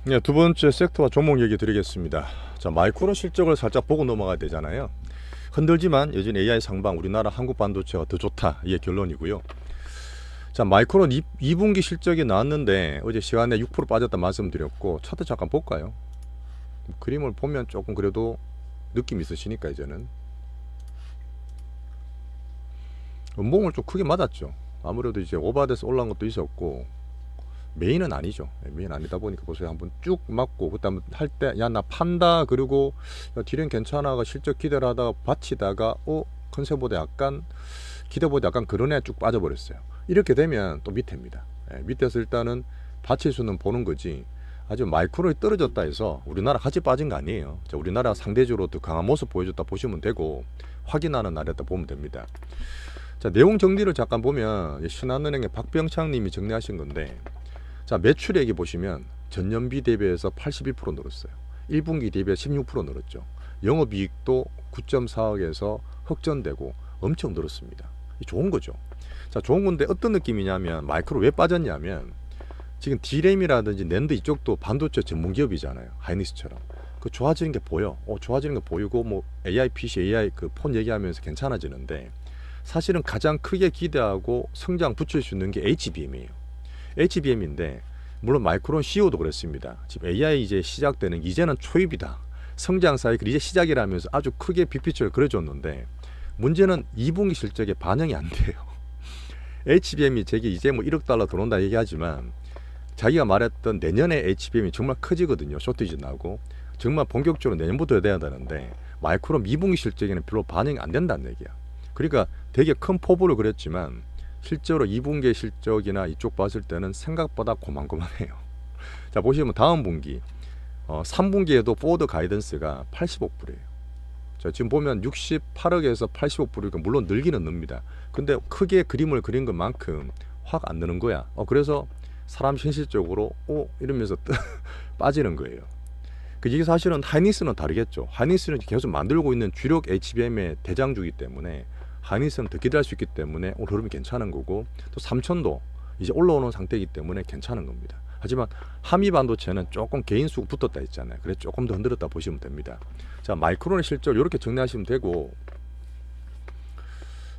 네, 두 번째 섹터와 종목 얘기 드리겠습니다. 자, 마이크론 실적을 살짝 보고 넘어가야 되잖아요. 흔들지만 여전히 AI 상방 우리나라 한국 반도체가 더 좋다. 이게 결론이고요. 자, 마이크론 2분기 실적이 나왔는데 어제 시간에 6% 빠졌다 말씀드렸고 차트 잠깐 볼까요? 그림을 보면 조금 그래도 느낌 있으시니까 이제는 음봉을 좀 크게 맞았죠. 아무래도 이제 오버돼서 올라온 것도 있었고 메인은 아니죠. 메인 아니다 보니까 보세요. 한번 쭉 맞고 그다음 할 때 야 나 판다 그리고 야, 딜은 괜찮아가 실적 기대를 하다가 받치다가 컨셉보다 약간 기대보다 약간 그러네 쭉 빠져버렸어요. 이렇게 되면 또 밑에입니다. 밑에서 일단은 받칠 수는 보는 거지. 아주 마이크론이 떨어졌다 해서 우리나라 같이 빠진 거 아니에요. 자, 우리나라 상대적으로 더 강한 모습 보여줬다 보시면 되고 확인하는 날이었다 보면 됩니다. 자, 내용 정리를 잠깐 보면 신한은행의 박병창 님이 정리하신 건데 자, 매출액이 보시면 전년비 대비해서 82% 늘었어요. 1분기 대비해 16% 늘었죠. 영업이익도 9.4억에서 흑전되고 엄청 늘었습니다. 좋은 거죠. 자, 좋은 건데 어떤 느낌이냐면 마이크로 왜 빠졌냐면 지금 D램이라든지 낸드 이쪽도 반도체 전문 기업이잖아요. 하이닉스처럼. 그 좋아지는 게 보여. 좋아지는 게 보이고 뭐 AI PC, AI 그 폰 얘기하면서 괜찮아지는데 사실은 가장 크게 기대하고 성장 붙일 수 있는 게 HBM이에요. HBM인데 물론 마이크론 CEO도 그랬습니다. 지금 AI 이제 시작되는 이제는 초입이다. 성장 사이클 이제 시작이라면서 아주 크게 빅피처를 그려줬는데 문제는 2분기 실적에 반영이 안 돼요. HBM이 제게 이제 뭐 1억 달러 들어온다 얘기하지만 자기가 말했던 내년에 HBM이 정말 커지거든요. 쇼티지 나고 정말 본격적으로 내년부터 돼야 되는데 마이크론 2분기 실적에는 별로 반영이 안 된다는 얘기야. 그러니까 되게 큰 포부를 그렸지만 실제로 2분기 실적이나 이쪽 봤을 때는 생각보다 고만고만해요. 자, 보시면 다음 분기 3분기에도 포워드 가이던스가 80억불이에요. 자, 지금 보면 68억에서 80억불이니까 물론 늘기는 늡니다. 근데 크게 그림을 그린 것만큼 확 안 느는 거야. 그래서 사람 현실적으로 이러면서 빠지는 거예요. 이게 사실은 하이닉스는 다르겠죠. 하이닉스는 계속 만들고 있는 주력 HBM의 대장주이기 때문에 하이닉스는 더 기대할 수 있기 때문에 오늘 흐름이 괜찮은 거고 또 삼천도 이제 올라오는 상태이기 때문에 괜찮은 겁니다. 하지만 하미 반도체는 조금 개인수 붙었다 했잖아요. 그래서 조금 더 흔들었다 보시면 됩니다. 자, 마이크론의 실적 이렇게 정리하시면 되고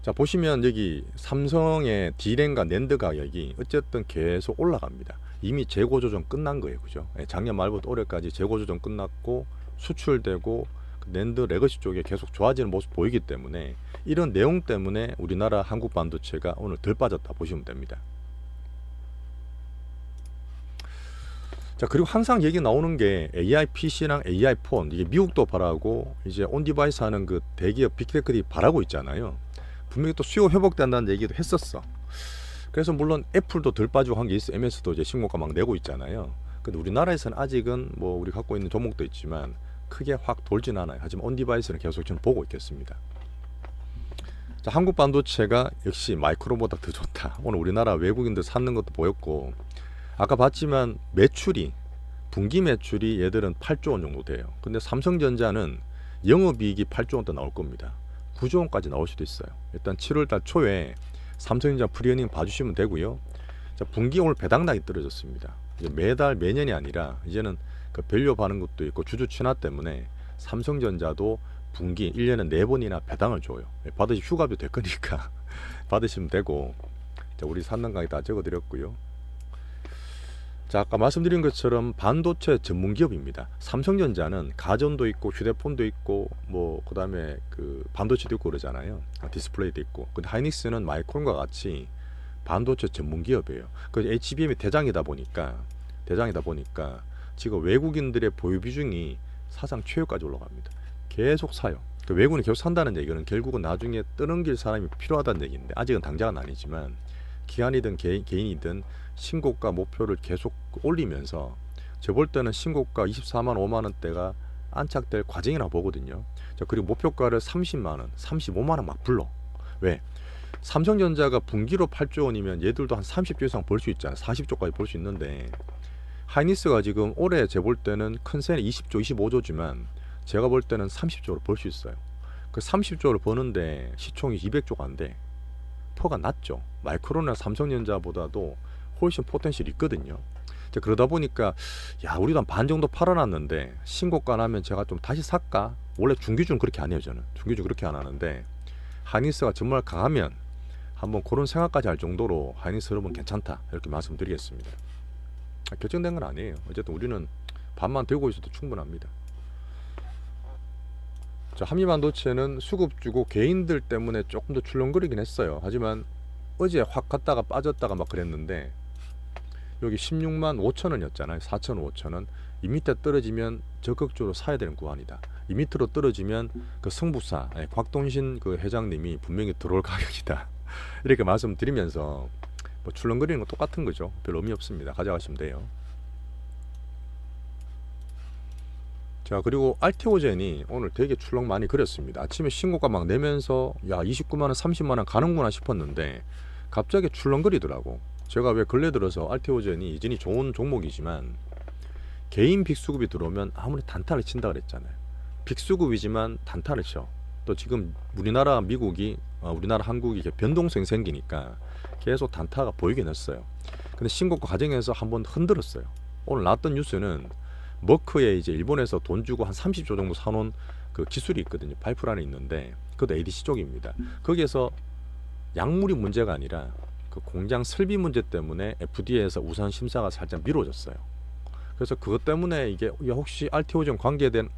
자, 보시면 여기 삼성의 D램과 낸드 가격이 어쨌든 계속 올라갑니다. 이미 재고 조정 끝난 거예요. 그죠? 작년 말부터 올해까지 재고 조정 끝났고 수출되고 낸드 레거시 쪽에 계속 좋아지는 모습 보이기 때문에 이런 내용 때문에 우리나라 한국 반도체가 오늘 덜 빠졌다 보시면 됩니다. 자, 그리고 항상 얘기 나오는 게 AI PC랑 AI 폰 이게 미국도 바라고 이제 온디바이스 하는 그 대기업 빅테크들이 바라고 있잖아요. 분명히 또 수요 회복된다는 얘기도 했었어. 그래서 물론 애플도 덜 빠지고 한 게 있어. MS도 이제 신고가 막 내고 있잖아요. 근데 우리나라에서는 아직은 뭐 우리 갖고 있는 종목도 있지만 크게 확 돌진 않아요. 하지만 온디바이스는 계속 저는 보고 있겠습니다. 자, 한국 반도체가 역시 마이크론보다 더 좋다. 오늘 우리나라 외국인들 사는 것도 보였고 아까 봤지만 매출이 분기 매출이 얘들은 8조 원 정도 돼요. 근데 삼성전자는 영업이익이 8조 원도 나올 겁니다. 9조 원까지 나올 수도 있어요. 일단 7월달 초에 삼성전자 프리어닝 봐주시면 되고요. 자, 분기 오늘 배당락이 떨어졌습니다. 이제 매달 매년이 아니라 이제는 그 밸류 하는 것도 있고 주주 친화 때문에 삼성전자도 분기 1년에 4번이나 배당을 줘요. 받으시 휴가비 될 거니까 받으시면 되고. 자, 우리 산능 강의 다 적어드렸고요. 자, 아까 말씀드린 것처럼 반도체 전문 기업입니다. 삼성전자는 가전도 있고 휴대폰도 있고 뭐 그다음에 그 반도체도 있고 그러잖아요. 디스플레이도 있고. 근데 하이닉스는 마이크론과 같이 반도체 전문 기업이에요. 그 HBM이 대장이다 보니까 지금 외국인들의 보유 비중이 사상 최고까지 올라갑니다. 계속 사요. 그 외국인이 계속 산다는 얘기는 결국은 나중에 떠넘길 사람이 필요하다는 얘기인데 아직은 당장은 아니지만 기관이든 개인이든 신고가 목표를 계속 올리면서 저 볼 때는 신고가 24만 5만 원대가 안착될 과정이라고 보거든요. 자, 그리고 목표가를 30만 원, 35만 원 막 불러. 왜? 삼성전자가 분기로 8조 원이면 얘들도 한 30조 이상 벌 수 있잖아요. 40조까지 벌 수 있는데 하이닉스가 지금 올해 제 볼 때는 컨센이 20조, 25조지만 제가 볼 때는 30조를 벌 수 있어요. 그 30조를 버는데 시총이 200조가 안 돼. 퍼가 낮죠. 마이크론이나 삼성전자보다도 훨씬 포텐셜이 있거든요. 그러다 보니까 야 우리도 한 반 정도 팔아놨는데 신고가 나면 제가 좀 다시 살까? 원래 중기준 그렇게 안 해요. 저는 중기준 그렇게 안 하는데 하이닉스가 정말 강하면 한번 그런 생각까지 할 정도로 하이닉스 여러분 괜찮다 이렇게 말씀드리겠습니다. 결정된 건 아니에요. 어쨌든 우리는 반만 들고 있어도 충분합니다. 자, 한미반도체는 수급 주고 개인들 때문에 조금 더 출렁거리긴 했어요. 하지만 어제 확 갔다가 빠졌다가 막 그랬는데 여기 16만 5천 원이었잖아요. 4천 원, 5천 원. 이 밑에 떨어지면 적극적으로 사야 되는 구간이다. 이 밑으로 떨어지면 그 승부사 곽동신 그 회장님이 분명히 들어올 가격이다. 이렇게 말씀드리면서 뭐 출렁거리는 건 똑같은 거죠. 별 의미 없습니다. 가져가시면 돼요. 자, 그리고 알테오젠이 오늘 되게 출렁 많이 그렸습니다. 아침에 신고가 막 내면서 야 29만원 30만원 가는구나 싶었는데 갑자기 출렁거리더라고. 제가 왜 근래 들어서 알테오젠이 여전히 좋은 종목이지만 개인 빅수급이 들어오면 아무리 단타를 친다 그랬잖아요. 빅수급이지만 단타를 쳐. 또 지금 우리나라 미국이 우리나라 한국이 이렇게 변동성이 생기니까 계속 단타가 보이긴 했어요. 근데 신고가 과정에서 한번 흔들었어요. 오늘 나왔던 뉴스는 머크에 이제 일본에서 돈 주고 한 30조 정도 사놓은 그 기술이 있거든요. 파이프라인에 있는데 그것도 ADC 쪽입니다. 거기에서 약물이 문제가 아니라 그 공장 설비 문제 때문에 FDA에서 우선 심사가 살짝 미뤄졌어요. 그래서 그것 때문에 이게 혹시 알테오젠 관계된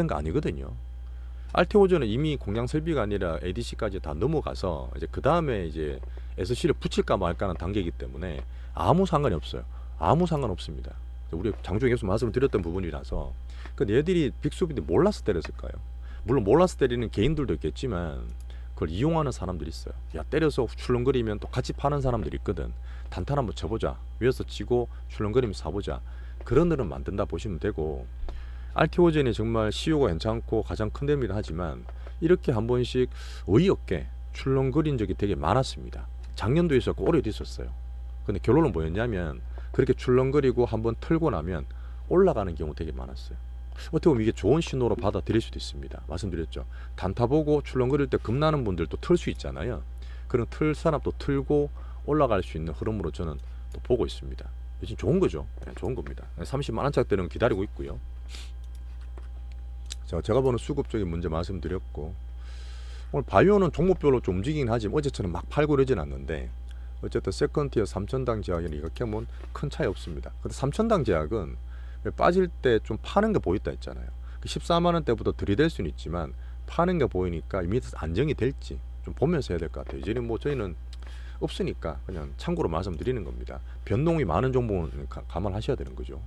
거 아니거든요. 알테오젠은 이미 공장 설비가 아니라 ADC까지 다 넘어가서 이제 그 다음에 이제 SC를 붙일까 말까 하는 단계이기 때문에 아무 상관이 없어요. 아무 상관 없습니다. 우리 장중에 계속 말씀을 드렸던 부분이라서 그 얘들이 빅수비들이 몰라서 때렸을까요? 물론 몰라서 때리는 개인들도 있겠지만 그걸 이용하는 사람들이 있어요. 야 때려서 출렁거리면 또 같이 파는 사람들이 있거든. 단타 한번 쳐보자. 위에서 치고 출렁거리면 사보자. 그런 일은 만든다 보시면 되고 알테오젠이 정말 CEO가 괜찮고 가장 큰 데미를 하지만 이렇게 한 번씩 어이없게 출렁거린 적이 되게 많았습니다. 작년도 있었고 올해도 있었어요. 근데 결론은 뭐였냐면 그렇게 출렁거리고 한번 털고 나면 올라가는 경우 되게 많았어요. 어떻게 보면 이게 좋은 신호로 받아들일 수도 있습니다. 말씀드렸죠. 단타 보고 출렁거릴 때 겁나는 분들도 틀 수 있잖아요. 그런 틀 사람도 틀고 올라갈 수 있는 흐름으로 저는 또 보고 있습니다. 요즘 좋은 거죠. 네, 좋은 겁니다. 30만 원짜리는 기다리고 있고요. 자, 제가 보는 수급적인 문제 말씀드렸고 오늘 바이오는 종목별로 좀 움직이긴 하지만 어제처럼 막 팔고 그러진 않는데 어쨌든 세컨티어 3천당 제약이 이렇게 하면 큰 차이 없습니다. 근데 3천당 제약은 빠질 때 좀 파는 게 보였다 했잖아요. 14만 원대부터 들이댈 수는 있지만 파는 게 보이니까 이 밑에서 안정이 될지 좀 보면서 해야 될 것 같아요. 이제는 뭐 저희는 없으니까 그냥 참고로 말씀드리는 겁니다. 변동이 많은 종목은 감안하셔야 되는 거죠.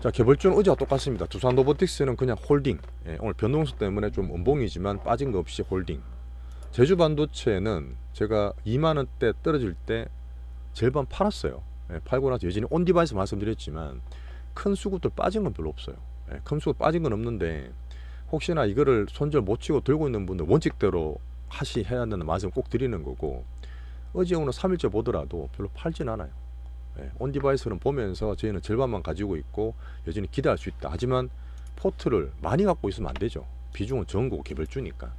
자, 개별주는 어제와 똑같습니다. 두산 로보틱스는 그냥 홀딩. 오늘 변동성 때문에 좀 음봉이지만 빠진 거 없이 홀딩. 제주 반도체는 제가 2만 원대 떨어질 때 절반 팔았어요. 팔고 나서 여전히 온 디바이스 말씀드렸지만 큰 수급들 빠진 건 별로 없어요. 큰 수급 빠진 건 없는데 혹시나 이거를 손절 못 치고 들고 있는 분들 원칙대로 해야 한다는 말씀 꼭 드리는 거고 어제 오늘 3일째 보더라도 별로 팔진 않아요. 온 디바이스는 보면서 저희는 절반만 가지고 있고 여전히 기대할 수 있다. 하지만 포트를 많이 갖고 있으면 안 되죠. 비중은 적은 거고 개별주니까.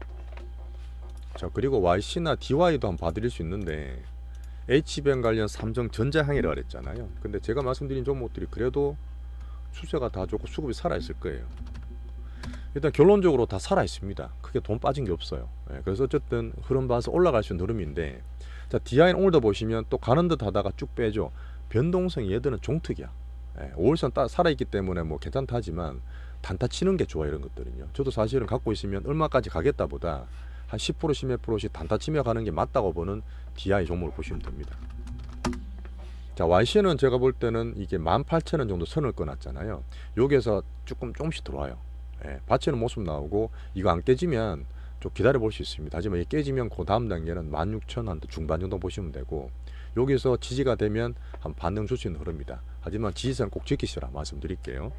자, 그리고 YC나 DY도 한번 봐드릴 수 있는데 H뱅 관련 삼성 전자항이라 그랬잖아요. 근데 제가 말씀드린 종목들이 그래도 추세가 다 좋고 수급이 살아있을 거예요. 일단 결론적으로 다 살아있습니다. 크게 돈 빠진 게 없어요. 그래서 어쨌든 흐름 봐서 올라갈 수 있는 흐름인데 자, DI는 오늘도 보시면 또 가는 듯 하다가 쭉 빼죠. 변동성이 얘들은 종특이야. 5일선 살아있기 때문에 뭐 괜찮다 하지만 단타 치는 게 좋아 이런 것들은요. 저도 사실은 갖고 있으면 얼마까지 가겠다 보다 한 10% 10%씩 단타 치며 가는 게 맞다고 보는 DI 종목을 보시면 됩니다. 자, YC는 제가 볼 때는 이게 18,000원 정도 선을 끊었잖아요. 여기에서 조금씩 들어와요. 받치는 모습 나오고 이거 안 깨지면 좀 기다려 볼 수 있습니다. 하지만 이게 깨지면 그 다음 단계는 16,000원 중반 정도 보시면 되고 여기서 지지가 되면 한 반등 줄 수 있는 흐름입니다. 하지만 지지선 꼭 지키시라 말씀드릴게요.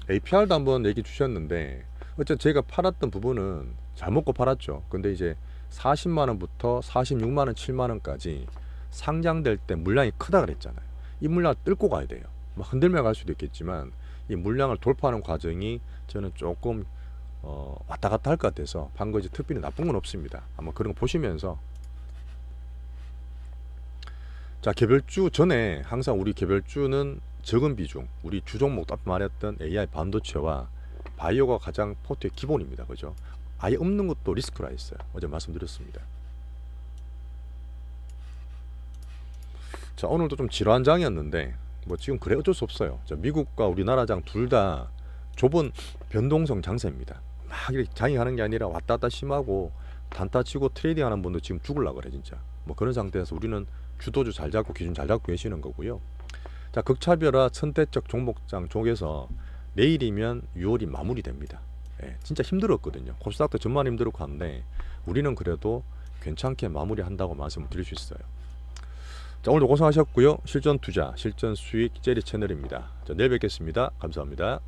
APR도 한번 얘기 주셨는데 어쨌든 제가 팔았던 부분은 잘 먹고 팔았죠. 근데 이제 40만원부터 46만원 7만원까지 상장될 때 물량이 크다 그랬잖아요. 이 물량을 뚫고 가야 돼요. 막 흔들며 갈 수도 있겠지만 이 물량을 돌파하는 과정이 저는 조금 왔다 갔다 할 것 같아서 반거지 특별히 나쁜 건 없습니다. 한번 그런 거 보시면서 자, 개별주 전에 항상 우리 개별주는 적은 비중, 우리 주종목 앞에 말했던 AI 반도체와 바이오가 가장 포트의 기본입니다. 그죠? 아예 없는 것도 리스크라 있어요. 어제 말씀드렸습니다. 자, 오늘도 좀 지루한 장이었는데 뭐 지금 그래 어쩔 수 없어요. 자, 미국과 우리나라장 둘 다 좁은 변동성 장세입니다. 막 이렇게 장이 가는 게 아니라 왔다 갔다 심하고 단타 치고 트레이딩 하는 분도 지금 죽을라 그래 진짜. 뭐 그런 상태에서 우리는 주도주 잘 잡고 기준 잘 잡고 계시는 거고요. 자, 극차별화 선택적 종목장 쪽에서 내일이면 6월이 마무리됩니다. 예, 진짜 힘들었거든요. 코스닥도 전만 힘들었고 한데 우리는 그래도 괜찮게 마무리한다고 말씀을 드릴 수 있어요. 자, 오늘도 고생하셨고요. 실전 투자, 실전 수익 제리 채널입니다. 자, 내일 뵙겠습니다. 감사합니다.